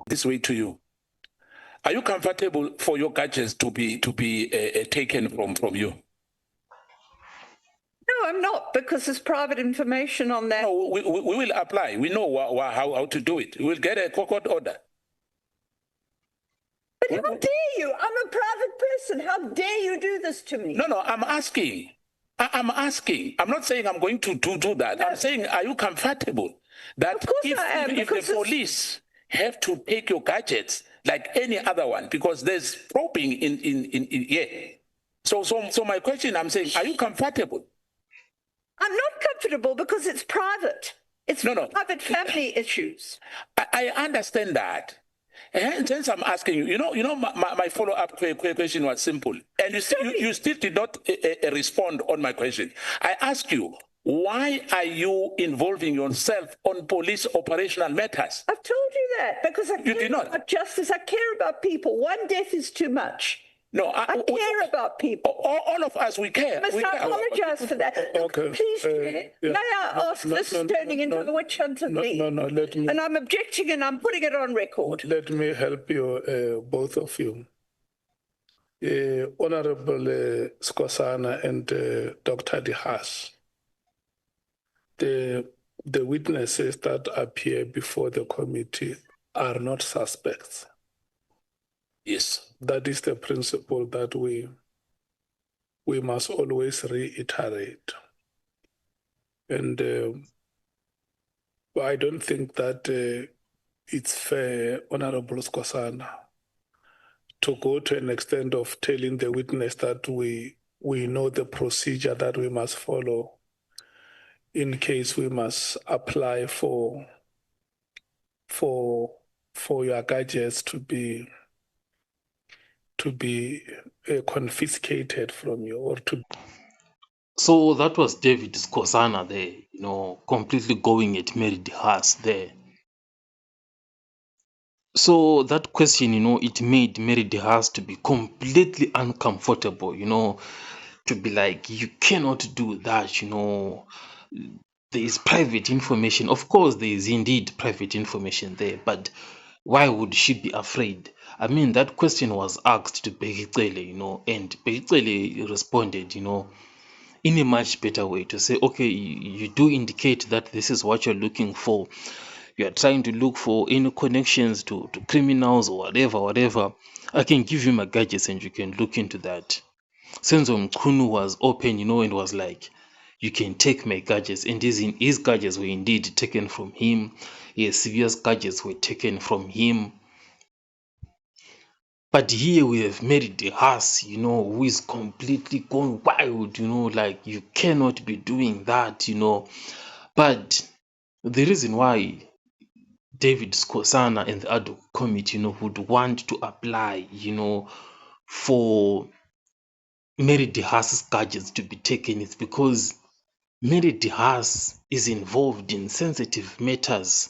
this way to you. Are you comfortable for your gadgets to be taken from you? No, I'm not, because there's private information on that. No, we will apply. We know how to do it. We'll get a court order. But how dare you? I'm a private person. How dare you do this to me? No, I'm asking. I'm asking. I'm not saying I'm going to do that. No. I'm saying, are you comfortable that if the police have to take your gadgets like any other one, because there's probing in yeah. So my question, I'm saying, are you comfortable? I'm not comfortable because it's private. It's private family issues. I understand that. And since I'm asking you, my follow-up question was simple, and you still did not respond on my question. I asked you, why are you involving yourself on police operational matters? I've told you that because I care about justice. I care about people. One death is too much. No, I care about people. All of us, we care. I apologize for that. Okay. Please, may I ask, this is turning into a witch hunt of me. No, let me. And I'm objecting and I'm putting it on record. Let me help you, both of you. Honorable Skosana and Dr. De Haas, the witnesses that appear before the committee are not suspects. Yes. That is the principle that we must always reiterate. And I don't think that it's fair, Honorable Skosana, to go to an extent of telling the witness that we know the procedure that we must follow in case we must apply for your gadgets to be confiscated from you or to. So that was David Skosana there, completely going at Mary De Haas there. So that question, it made Mary De Haas to be completely uncomfortable, to be like, you cannot do that, there is private information. Of course, there is indeed private information there, but why would she be afraid? I mean, that question was asked to Begicele, and Begicele responded, in a much better way to say, okay, you do indicate that this is what you're looking for. You are trying to look for any connections to criminals or whatever. I can give you my gadgets and you can look into that. Senzo Mchunu was open, and was like, you can take my gadgets. And his gadgets were indeed taken from him. His serious gadgets were taken from him. But here we have Mary De Haas, who is completely going wild, like you cannot be doing that, But the reason why David Skosana and the ad hoc committee, would want to apply, for Mary De Haas's gadgets to be taken is because Mary De Haas is involved in sensitive matters,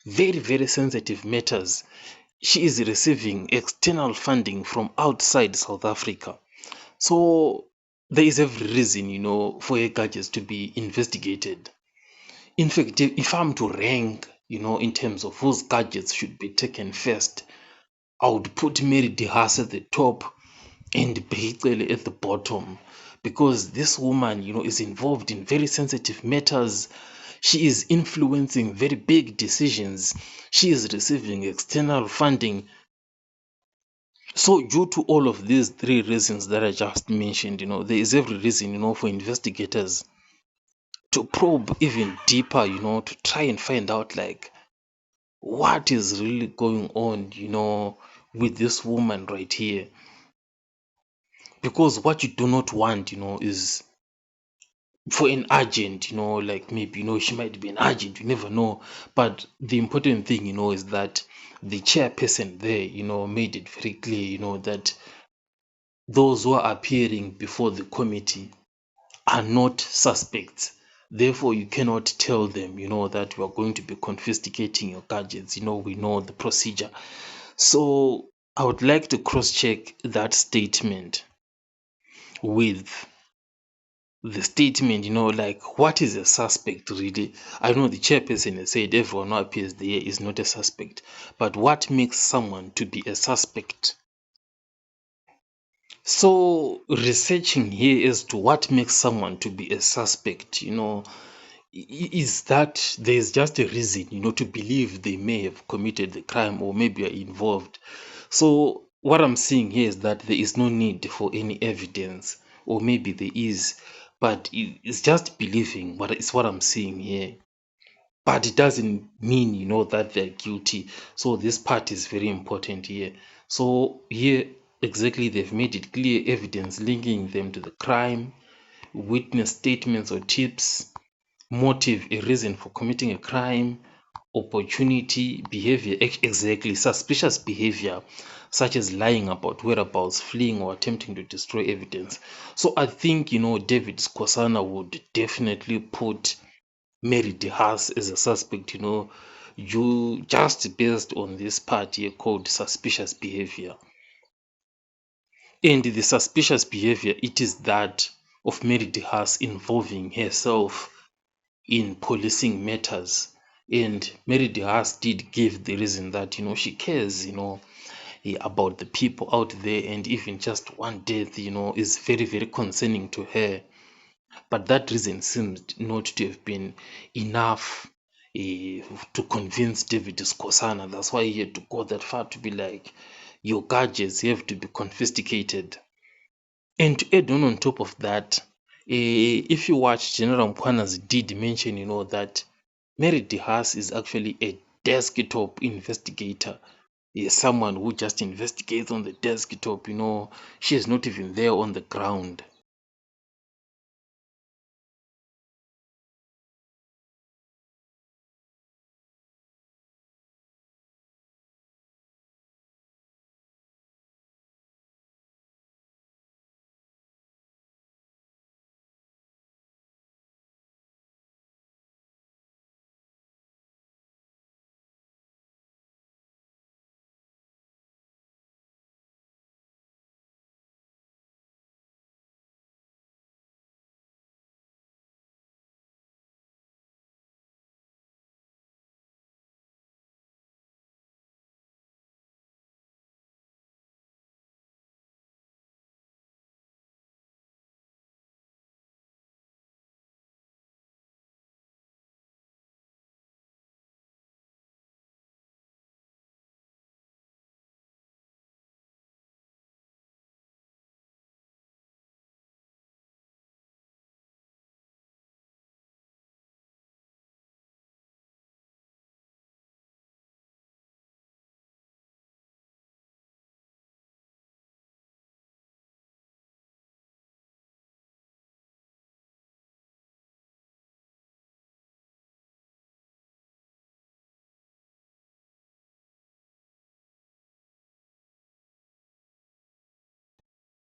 very, very sensitive matters. She is receiving external funding from outside South Africa. So there is every reason, for her gadgets to be investigated. In fact, if I'm to rank, in terms of whose gadgets should be taken first, I would put Mary De Haas at the top and Begicele at the bottom, because this woman, is involved in very sensitive matters. She is influencing very big decisions. She is receiving external funding. So due to all of these three reasons that I just mentioned, there is every reason, for investigators to probe even deeper, to try and find out like what is really going on, with this woman right here. Because what you do not want, is for an agent, like maybe, she might be an agent, you never know. But the important thing, is that the chairperson there, made it very clear, that those who are appearing before the committee are not suspects. Therefore, you cannot tell them, that we are going to be confiscating your gadgets. We know the procedure. So I would like to cross-check that statement with the statement, like what is a suspect really? I know the chairperson has said everyone who appears there is not a suspect, but what makes someone to be a suspect? So researching here as to what makes someone to be a suspect, is that there's just a reason, to believe they may have committed the crime or maybe are involved. So what I'm seeing here is that there is no need for any evidence, or maybe there is, but it's just believing what I'm seeing here. But it doesn't mean, that they're guilty. So this part is very important here. So here exactly they've made it clear evidence linking them to the crime, witness statements or tips, motive, a reason for committing a crime, opportunity, behavior, exactly suspicious behavior, such as lying about whereabouts, fleeing, or attempting to destroy evidence. So I think, David Skosana would definitely put Mary DeHaas as a suspect, you just based on this part here called suspicious behavior. And the suspicious behavior, it is that of Mary DeHaas involving herself in policing matters. And Mary DeHaas did give the reason that, she cares, about the people out there, and even just one death, is very, very concerning to her. But that reason seems not to have been enough to convince David Skosana. That's why he had to go that far to be like, your gadgets have to be confiscated. And to add on top of that, if you watch General Mkwana's did mention, that Mary DeHaas is actually a desktop investigator. Someone who just investigates on the desktop, she is not even there on the ground.